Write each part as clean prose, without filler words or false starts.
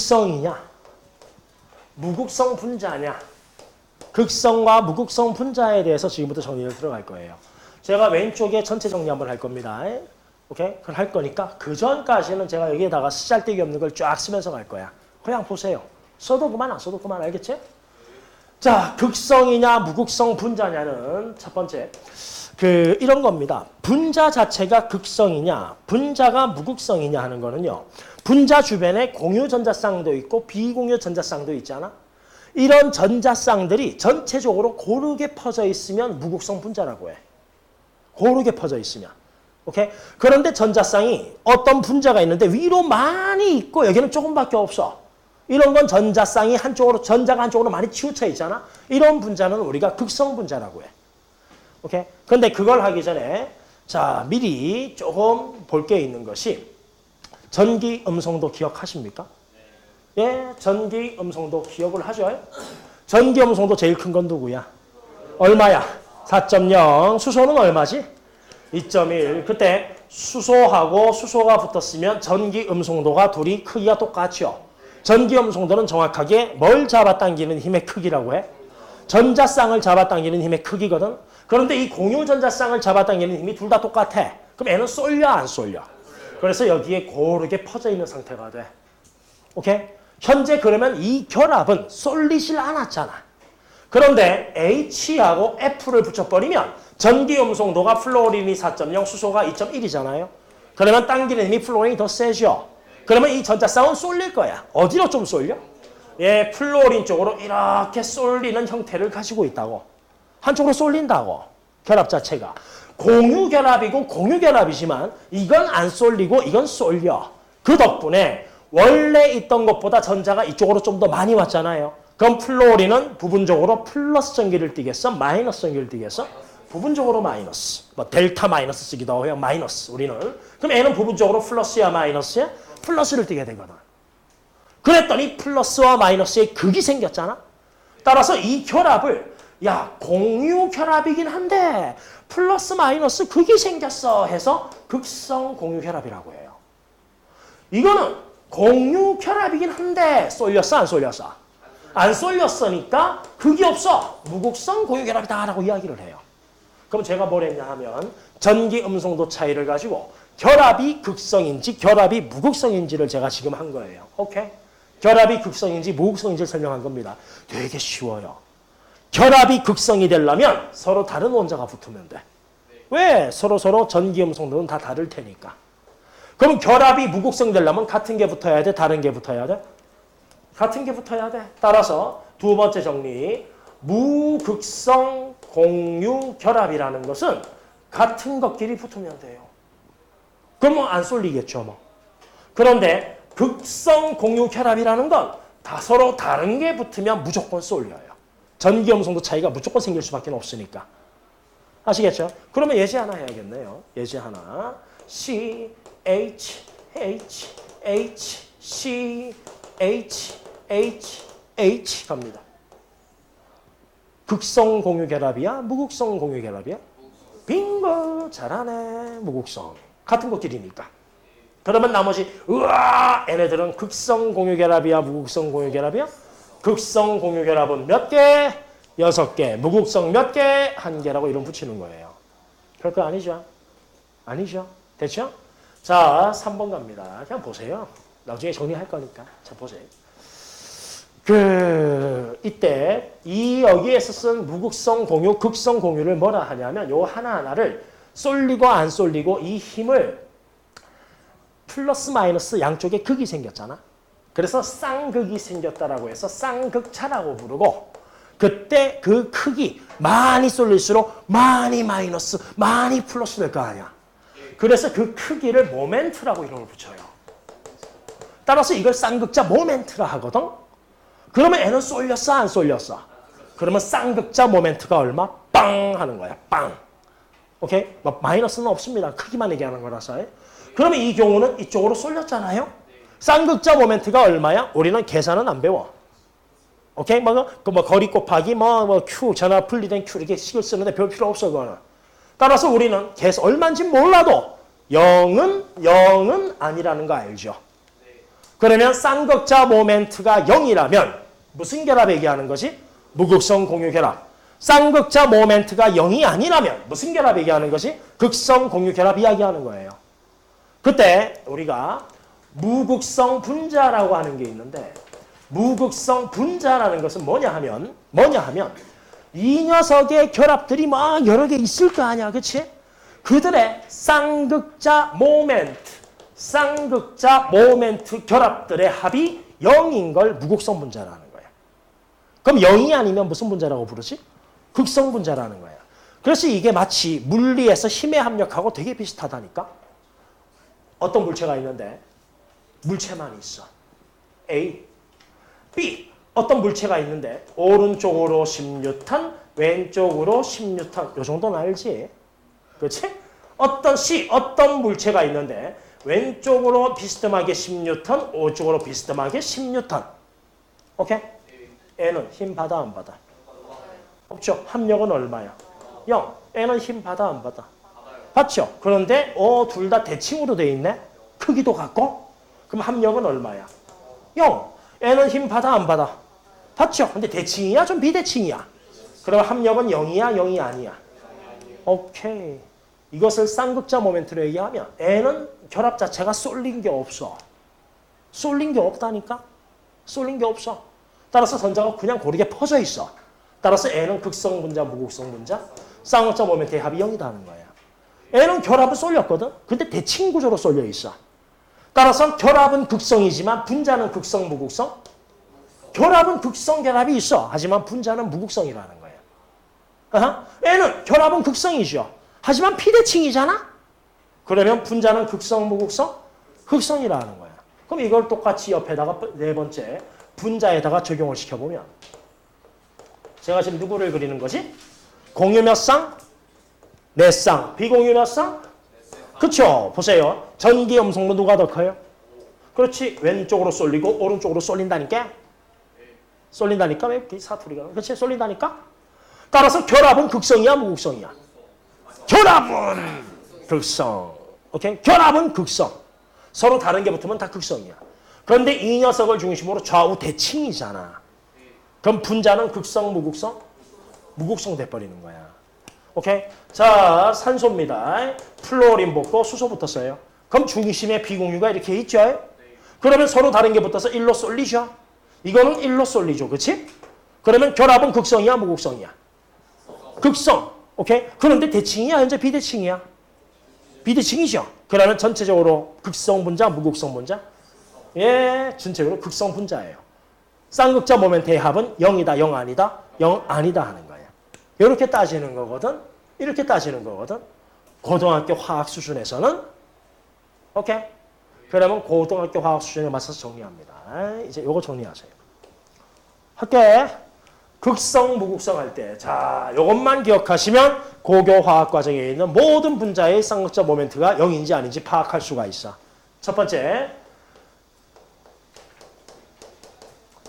극성이냐, 무극성 분자냐. 극성과 무극성 분자에 대해서 지금부터 정리를 들어갈 거예요. 제가 왼쪽에 전체 정리 한번 할 겁니다. 오케이? 그걸 할 거니까 그 전까지는 제가 여기에다가 쓰잘데기 없는 걸 쫙 쓰면서 갈 거야. 그냥 보세요. 써도 그만 안 써도 그만 알겠지? 자, 극성이냐 무극성 분자냐는 첫 번째 이런 겁니다. 분자 자체가 극성이냐 분자가 무극성이냐 하는 거는요. 분자 주변에 공유 전자쌍도 있고 비공유 전자쌍도 있잖아. 이런 전자쌍들이 전체적으로 고르게 퍼져 있으면 무극성 분자라고 해. 고르게 퍼져 있으면. 오케이? 그런데 전자쌍이 어떤 분자가 있는데 위로 많이 있고 여기는 조금밖에 없어. 이런 건 전자쌍이 한쪽으로, 전자가 한쪽으로 많이 치우쳐 있잖아. 이런 분자는 우리가 극성 분자라고 해. 오케이? 근데 그걸 하기 전에 자, 미리 조금 볼 게 있는 것이 전기 음성도 기억하십니까? 예, 전기 음성도 기억을 하죠. 전기 음성도 제일 큰 건 누구야? 얼마야? 4.0. 수소는 얼마지? 2.1. 그때 수소하고 수소가 붙었으면 전기 음성도가 둘이 크기가 똑같죠. 전기 음성도는 정확하게 뭘 잡아당기는 힘의 크기라고 해? 전자쌍을 잡아당기는 힘의 크기거든. 그런데 이 공유 전자쌍을 잡아당기는 힘이 둘 다 똑같아. 그럼 얘는 쏠려 안 쏠려? 그래서 여기에 고르게 퍼져 있는 상태가 돼. 오케이? 현재 그러면 이 결합은 쏠리질 않았잖아. 그런데 H하고 F를 붙여버리면 전기 음성도가 플로린이 4.0, 수소가 2.1이잖아요. 그러면 당기는 힘이 플로린이 더 세죠. 그러면 이 전자쌍은 쏠릴 거야. 어디로 좀 쏠려? 예, 플로린 쪽으로 이렇게 쏠리는 형태를 가지고 있다고. 한쪽으로 쏠린다고. 결합 자체가. 공유결합이고 공유결합이지만 이건 안 쏠리고 이건 쏠려. 그 덕분에 원래 있던 것보다 전자가 이쪽으로 좀 더 많이 왔잖아요. 그럼 플로린은 부분적으로 플러스 전기를 띠겠어? 마이너스 전기를 띠겠어? 부분적으로 마이너스. 뭐 델타 마이너스 쓰기도 해요. 마이너스 우리는. 그럼 얘는 부분적으로 플러스야 마이너스야? 플러스를 띠게 되거든. 그랬더니 플러스와 마이너스의 극이 생겼잖아. 따라서 이 결합을 야 공유 결합이긴 한데 플러스 마이너스 극이 생겼어 해서 극성 공유 결합이라고 해요. 이거는 공유 결합이긴 한데 쏠렸어 안 쏠렸어? 안 쏠렸으니까 극이 없어. 무극성 공유 결합이다 라고 이야기를 해요. 그럼 제가 뭘 했냐 하면 전기 음성도 차이를 가지고 결합이 극성인지 결합이 무극성인지를 제가 지금 한 거예요. 오케이? 결합이 극성인지 무극성인지를 설명한 겁니다. 되게 쉬워요. 결합이 극성이 되려면 서로 다른 원자가 붙으면 돼. 왜? 서로 전기 음성도는 다 다를 테니까. 그럼 결합이 무극성 되려면 같은 게 붙어야 돼? 다른 게 붙어야 돼? 같은 게 붙어야 돼. 따라서 두 번째 정리. 무극성 공유 결합이라는 것은 같은 것끼리 붙으면 돼요. 그러면 안 쏠리겠죠. 뭐. 그런데 극성 공유 결합이라는 건 다 서로 다른 게 붙으면 무조건 쏠려요. 전기 음성도 차이가 무조건 생길 수밖에 없으니까. 아시겠죠? 그러면 예제 하나 해야겠네요. 예제 하나. C, H, H, H, C, H, H, H 갑니다. 극성 공유 결합이야? 무극성 공유 결합이야? 빙고! 잘하네. 무극성. 같은 것끼리니까. 그러면 나머지 으아! 얘네들은 극성 공유 결합이야? 무극성 공유 결합이야? 극성 공유 결합은 몇 개? 6개. 무극성 몇 개? 1개라고 이름 붙이는 거예요. 별거 아니죠? 아니죠? 됐죠? 자, 3번 갑니다. 그냥 보세요. 나중에 정리할 거니까. 자, 보세요. 이때 여기에서 쓴 무극성 공유, 극성 공유를 뭐라 하냐면 요 하나하나를 쏠리고 안 쏠리고 이 힘을 플러스 마이너스 양쪽에 극이 생겼잖아. 그래서 쌍극이 생겼다라고 해서 쌍극차라고 부르고 그때 그 크기 많이 쏠릴수록 많이 마이너스, 많이 플러스 될 거 아니야. 그래서 그 크기를 모멘트라고 이름을 붙여요. 따라서 이걸 쌍극자 모멘트라 하거든. 그러면 얘는 쏠렸어 안 쏠렸어? 그러면 쌍극자 모멘트가 얼마? 빵 하는 거야. 빵. 오케이? 뭐 마이너스는 없습니다. 크기만 얘기하는 거라서. 그러면 이 경우는 이쪽으로 쏠렸잖아요. 쌍극자 모멘트가 얼마야? 우리는 계산은 안 배워. 오케이? 뭐 거리 곱하기 Q 전화 분리된 Q 이렇게 식을 쓰는데 별 필요 없어 그거는. 따라서 우리는 얼마인지 몰라도 0은 아니라는 거 알죠? 그러면 쌍극자 모멘트가 0이라면 무슨 결합 얘기하는 거지? 무극성 공유 결합. 쌍극자 모멘트가 0이 아니라면 무슨 결합 얘기하는 거지? 극성 공유 결합 이야기하는 거예요. 그때 우리가 무극성 분자라고 하는 게 있는데 무극성 분자라는 것은 뭐냐 하면 이 녀석의 결합들이 막 여러 개 있을 거 아니야. 그치? 그들의 쌍극자 모멘트 결합들의 합이 0인 걸 무극성 분자라는 거야. 그럼 0이 아니면 무슨 분자라고 부르지? 극성 분자라는 거야. 그래서 이게 마치 물리에서 힘의 합력하고 되게 비슷하다니까. 어떤 물체가 있는데 물체만 있어. A, B. 어떤 물체가 있는데 오른쪽으로 10뉴턴, 왼쪽으로 10뉴턴. 요 정도는 알지? 그렇지? 어떤 C, 어떤 물체가 있는데 왼쪽으로 비스듬하게 10뉴턴, 오른쪽으로 비스듬하게 10뉴턴. 오케이? N은 힘 받아 안 받아? 없죠. 합력은 얼마야? 0. N은 힘 받아 안 받아? 받죠. 그런데 둘 다 대칭으로 돼 있네. 크기도 같고. 그럼 합력은 얼마야? 0. N은 힘 받아 안 받아? 받죠. 근데 대칭이야? 좀 비대칭이야? 그럼 합력은 0이야? 0이 아니야? 오케이. 이것을 쌍극자 모멘트로 얘기하면 N은 결합 자체가 쏠린 게 없어. 쏠린 게 없다니까? 쏠린 게 없어. 따라서 전자가 그냥 고르게 퍼져 있어. 따라서 N은 극성 분자, 무극성 분자, 쌍극자 모멘트의 합이 0이라는 거야. N은 결합은 쏠렸거든? 근데 대칭 구조로 쏠려 있어. 따라서 결합은 극성이지만 분자는 극성, 무극성? 결합은 극성 결합이 있어. 하지만 분자는 무극성이라는 거야. N은 결합은 극성이죠. 하지만 비대칭이잖아? 그러면 분자는 극성, 무극성? 극성이라는 거야. 그럼 이걸 똑같이 옆에다가 네 번째 분자에다가 적용을 시켜보면 제가 지금 누구를 그리는 거지? 공유 몇 쌍? 네 쌍. 비공유 몇 쌍? 그쵸? 보세요. 전기 음성로 누가 더 커요? 그렇지. 왼쪽으로 쏠리고 오른쪽으로 쏠린다니까? 쏠린다니까? 왜 이렇게 사투리가? 그렇지? 쏠린다니까? 따라서 결합은 극성이야? 무극성이야? 결합은 극성. 오케이? 결합은 극성. 서로 다른 게 붙으면 다 극성이야. 그런데 이 녀석을 중심으로 좌우 대칭이잖아. 그럼 분자는 극성, 무극성? 무극성 돼버리는 거야. 오케이? 자, 산소입니다. 플로린 붙고 수소 붙었어요. 그럼 중심에 비공유가 이렇게 있죠? 그러면 서로 다른 게 붙어서 1로 쏠리죠? 이거는 1로 쏠리죠. 그치? 그러면 결합은 극성이야? 무극성이야? 극성. 오케이? 그런데 대칭이야? 현재 비대칭이야? 비대칭이죠? 그러면 전체적으로 극성 분자, 무극성 분자? 예, 전체적으로 극성 분자예요. 쌍극자 모멘트의 합은 0이다, 0 아니다, 0 아니다 하는 거예요. 이렇게 따지는 거거든. 이렇게 따지는 거거든. 고등학교 화학 수준에서는 오케이? 그러면 고등학교 화학 수준에 맞춰서 정리합니다. 이제 요거 정리하세요. 할게. 극성, 무극성 할 때. 자, 요것만 기억하시면 고교 화학 과정에 있는 모든 분자의 쌍극자 모멘트가 0인지 아닌지 파악할 수가 있어. 첫 번째.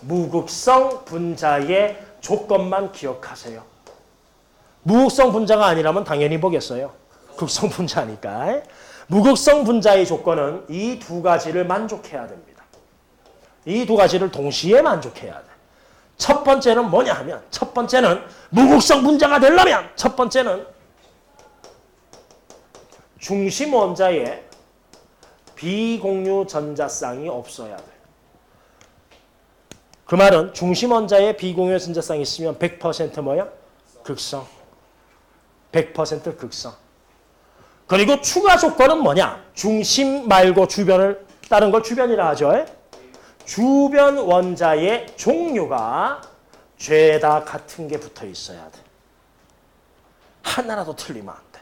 무극성 분자의 조건만 기억하세요. 무극성 분자가 아니라면 당연히 보겠어요. 극성 분자니까. 무극성 분자의 조건은 이 두 가지를 만족해야 됩니다. 이 두 가지를 동시에 만족해야 돼. 첫 번째는 뭐냐 하면 첫 번째는 무극성 분자가 되려면 첫 번째는 중심 원자에 비공유 전자쌍이 없어야 돼. 그 말은 중심 원자에 비공유 전자쌍이 있으면 100% 뭐야? 극성. 100% 극성. 그리고 추가 조건은 뭐냐? 중심 말고 주변을 다른 걸 주변이라 하죠. 주변 원자의 종류가 죄다 같은 게 붙어 있어야 돼. 하나라도 틀리면 안 돼.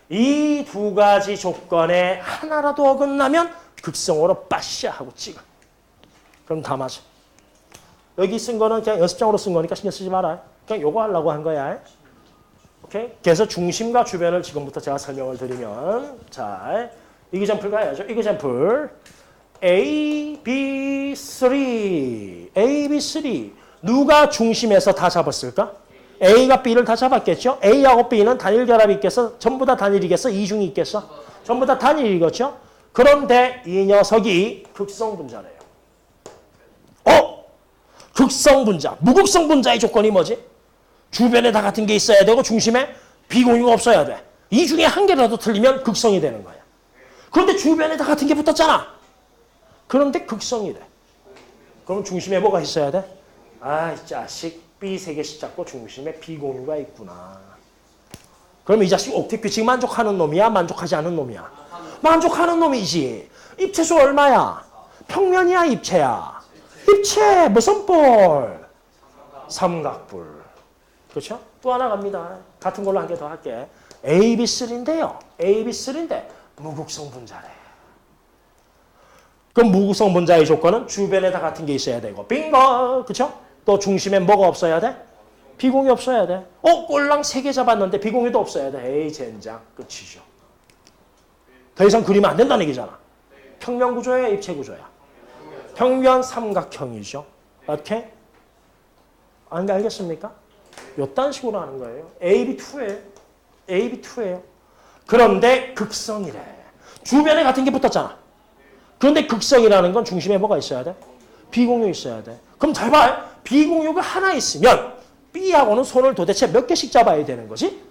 이 두 가지 조건에 하나라도 어긋나면 극성으로 빠샤 하고 찍어. 그럼 다 맞아. 여기 쓴 거는 그냥 연습장으로 쓴 거니까 신경 쓰지 마라. 그냥 요거 하려고 한 거야. 오케이? 그래서 중심과 주변을 지금부터 제가 설명을 드리면 자, 이그젠플 가야죠. 이그젠플 A, B, 3 A, B, 3 누가 중심에서 다 잡았을까? A가 B를 다 잡았겠죠? A하고 B는 단일 결합이 있겠어? 전부 다 단일이겠어? 이중이 있겠어? 전부 다 단일이겠죠? 그런데 이 녀석이 극성 분자래요. 극성 분자. 무극성 분자의 조건이 뭐지? 주변에 다 같은 게 있어야 되고 중심에 비공유가 없어야 돼. 이 중에 한 개라도 틀리면 극성이 되는 거야. 그런데 주변에 다 같은 게 붙었잖아. 그런데 극성이 돼. 그럼 중심에 뭐가 있어야 돼? 아, 이 자식 B 3개씩 잡고 중심에 비공유가 있구나. 그럼 이 자식 옥텟 규칙 만족하는 놈이야? 만족하지 않은 놈이야? 만족하는 놈이지. 입체수 얼마야? 평면이야? 입체야? 입체. 무슨 볼? 삼각뿔. 그렇죠? 또 하나 갑니다. 같은 걸로 한 개 더 할게. AB3인데요. AB3인데 무극성 분자래. 그럼 무극성 분자의 조건은 주변에 다 같은 게 있어야 되고 빙거. 그렇죠? 또 중심에 뭐가 없어야 돼? 비공유 없어야 돼. 꼴랑 3개 잡았는데 비공유도 없어야 돼. 에이 젠장. 끝이죠. 더 이상 그리면 안 된다는 얘기잖아. 평면 구조야? 입체 구조야? 평면 삼각형이죠. 오케이? 알겠습니까? 요딴 식으로 하는 거예요. AB2예요. AB2예요. 그런데 극성이래. 주변에 같은 게 붙었잖아. 그런데 극성이라는 건 중심에 뭐가 있어야 돼? 비공유 있어야 돼. 그럼 잘 봐. 비공유가 하나 있으면 B하고는 손을 도대체 몇 개씩 잡아야 되는 거지?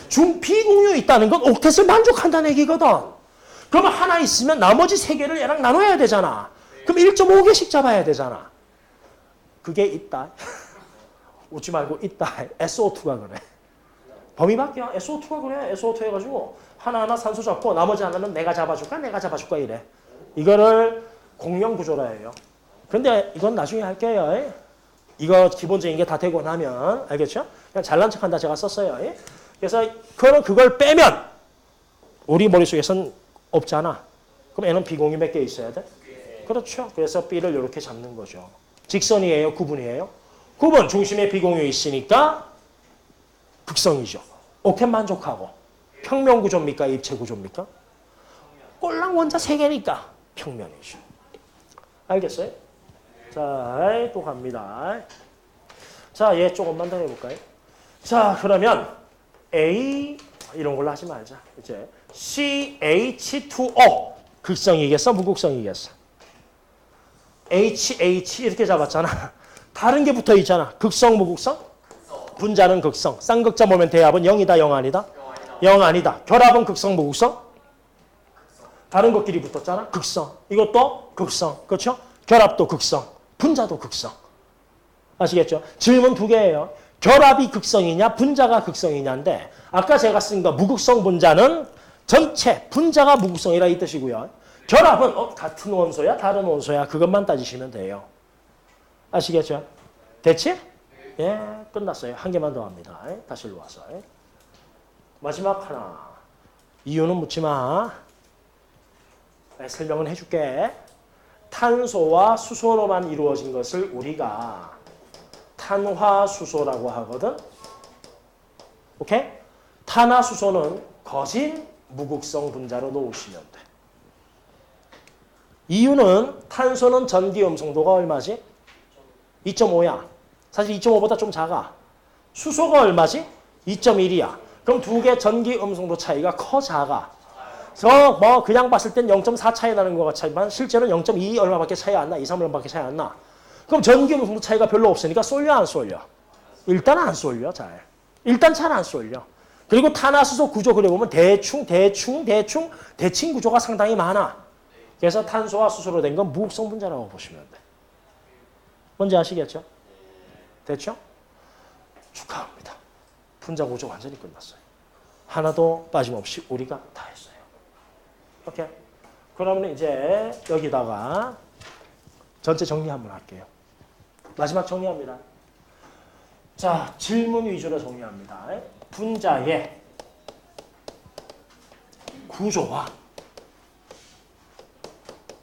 비공유 있다는 건 옥텟을 만족한다는 얘기거든. 그러면 하나 있으면 나머지 3개를 얘랑 나눠야 되잖아. 그럼 1.5개씩 잡아야 되잖아. 그게 있다. 웃지 말고 있다. SO2가 그래. 범위 바뀌어. SO2가 그래. SO2 해가지고 하나하나 산소 잡고 나머지 하나는 내가 잡아줄까? 내가 잡아줄까? 이래. 이거를 공룡 구조라 해요. 근데 이건 나중에 할게요. 이거 기본적인 게 다 되고 나면 알겠죠? 그냥 잘난 척한다 제가 썼어요. 그래서 그걸 빼면 우리 머릿속에선 없잖아. 그럼 N은 비공유 몇 개 있어야 돼? 그렇죠. 그래서 B를 이렇게 잡는 거죠. 직선이에요? 구분이에요? 구분. 중심에 비공유 있으니까 극성이죠. 옥텟 만족하고. 평면 구조입니까? 입체 구조입니까? 꼴랑 원자 3개니까 평면이죠. 알겠어요? 자, 또 갑니다. 자, 얘 조금만 더 해볼까요? 자, 그러면 A 이런 걸로 하지 말자. 이제 CH2O 극성이겠어? 무극성이겠어? HH 이렇게 잡았잖아. 다른 게 붙어 있잖아. 극성, 무극성? 분자는 극성. 쌍극자 모멘 대합은 0이다, 0 아니다? 0 아니다. 결합은 극성, 무극성? 다른 것끼리 붙었잖아. 극성. 이것도 극성. 그렇죠? 결합도 극성. 분자도 극성. 아시겠죠? 질문 2개예요. 결합이 극성이냐, 분자가 극성이냐인데 아까 제가 쓴 거 무극성 분자는 전체 분자가 무극성이라 이 뜻이고요. 결합은 같은 원소야, 다른 원소야 그것만 따지시면 돼요. 아시겠죠? 됐지? 예, 끝났어요. 한 개만 더 합니다. 다시 일로 와서. 마지막 하나. 이유는 묻지 마. 설명은 해줄게. 탄소와 수소로만 이루어진 것을 우리가 탄화수소라고 하거든. 오케이? 탄화수소는 거진 무극성 분자로 놓으시면 돼. 이유는 탄소는 전기 음성도가 얼마지? 2.5야. 사실 2.5보다 좀 작아. 수소가 얼마지? 2.1이야. 그럼 두 개 전기 음성도 차이가 커 작아. 그래서 뭐 그냥 봤을 땐 0.4 차이 나는 것 같지만 실제로는 0.2 얼마밖에 차이 안 나. 2, 3 얼마밖에 차이 안 나. 그럼 전기 음성도 차이가 별로 없으니까 쏠려 안 쏠려? 일단 안 쏠려 잘. 일단 잘 안 쏠려. 그리고 탄화수소 구조 그려보면 대충 구조가 상당히 많아. 그래서 탄소와 수소로 된 건 무극성 분자라고 보시면 돼. 뭔지 아시겠죠? 됐죠? 축하합니다. 분자 구조 완전히 끝났어요. 하나도 빠짐없이 우리가 다 했어요. 오케이. 그러면 이제 여기다가 전체 정리 한번 할게요. 마지막 정리합니다. 자, 질문 위주로 정리합니다. 분자의 구조와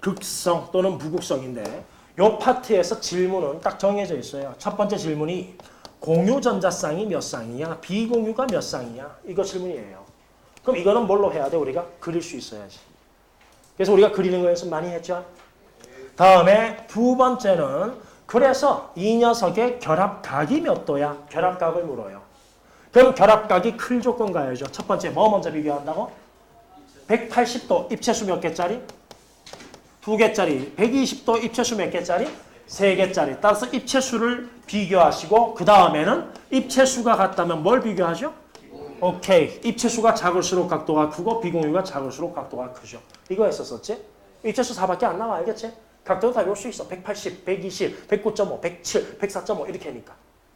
극성 또는 무극성인데 이 파트에서 질문은 딱 정해져 있어요. 첫 번째 질문이 공유 전자쌍이 몇 쌍이냐, 비공유가 몇 쌍이냐 이거 질문이에요. 그럼 이거는 뭘로 해야 돼? 우리가 그릴 수 있어야지. 그래서 우리가 그리는 거 연습 많이 했죠. 다음에 두 번째는 그래서 이 녀석의 결합각이 몇 도야? 결합각을 물어요. 그럼 결합각이 클 조건 가야죠. 첫 번째 뭐 먼저 비교한다고? 180도 입체수 몇 개짜리? 2개짜리. 120도 입체수 몇 개짜리? 3개짜리. 따라서 입체수를 비교하시고 그 다음에는 입체수가 같다면 뭘 비교하죠? 오케이. 입체수가 작을수록 각도가 크고 비공유가 작을수록 각도가 크죠. 이거 했었었지? 입체수 4밖에 안 나와. 알겠지? 각도도 다 외울 수 있어. 180, 120, 109.5, 107, 104.5 이렇게 하니까.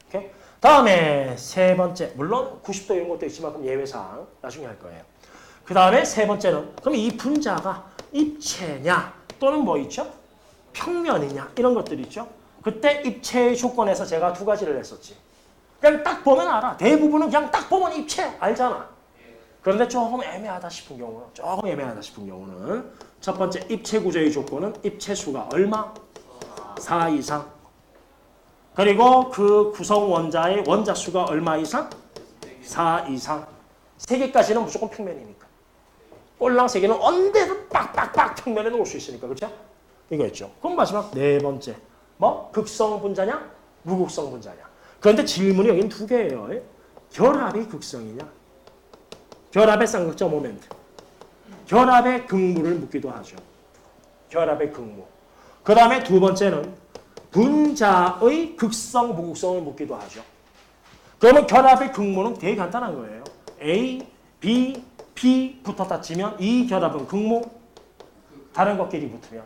오케이? 다음에 세 번째. 물론 90도 이런 것도 있지만 그럼 예외사항 나중에 할 거예요. 그 다음에 세 번째는 그럼 이 분자가 입체냐 또는 뭐 있죠? 평면이냐 이런 것들 있죠. 그때 입체의 조건에서 제가 두 가지를 했었지. 그냥 딱 보면 알아. 대부분은 그냥 딱 보면 입체 알잖아. 그런데 조금 애매하다 싶은 경우는 첫 번째 입체 구조의 조건은 입체수가 얼마? 4 이상. 그리고 그 구성 원자의 원자수가 얼마 이상? 4 이상. 3개까지는 무조건 평면이니까. 꼴랑 3개는 언제든 빡빡빡 평면에 놓을 수 있으니까. 그렇죠? 이거였죠. 그럼 마지막 네 번째. 뭐? 극성 분자냐? 무극성 분자냐? 그런데 질문이 여기는 2개예요. 결합이 극성이냐? 결합의 쌍극적 모멘트. 결합의 극무를 묻기도 하죠. 결합의 극무. 그 다음에 두 번째는 분자의 극성, 무극성을 묻기도 하죠. 그러면 결합의 극무는 되게 간단한 거예요. A, B, P 붙었다 치면 이 결합은 극무, 다른 것끼리 붙으면.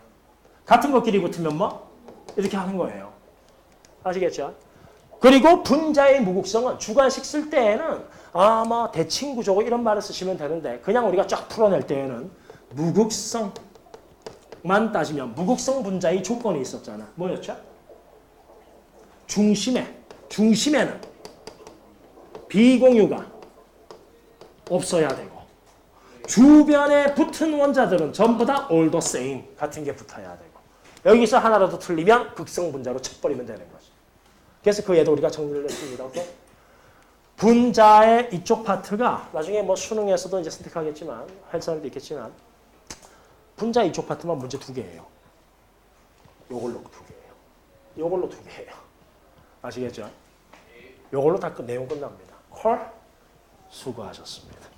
같은 것끼리 붙으면 뭐? 이렇게 하는 거예요. 아시겠죠? 그리고 분자의 무극성은 주관식 쓸 때에는 아마 대칭구조고 이런 말을 쓰시면 되는데 그냥 우리가 쫙 풀어낼 때에는 무극성만 따지면 무극성 분자의 조건이 있었잖아. 뭐였죠? 중심에는 비공유가 없어야 되고 주변에 붙은 원자들은 전부 다 all the same 같은 게 붙어야 되고 여기서 하나라도 틀리면 극성 분자로 쳐버리면 되는 거죠. 그래서 그 얘도 우리가 정리를 했습니다. 오케이? 분자의 이쪽 파트가 나중에 뭐 수능에서도 이제 선택하겠지만 할 사람도 있겠지만 분자 이쪽 파트만 문제 2개예요. 요걸로 2개예요. 요걸로 2개예요. 아시겠죠? 요걸로 다 내용 끝납니다. 콜 수고하셨습니다.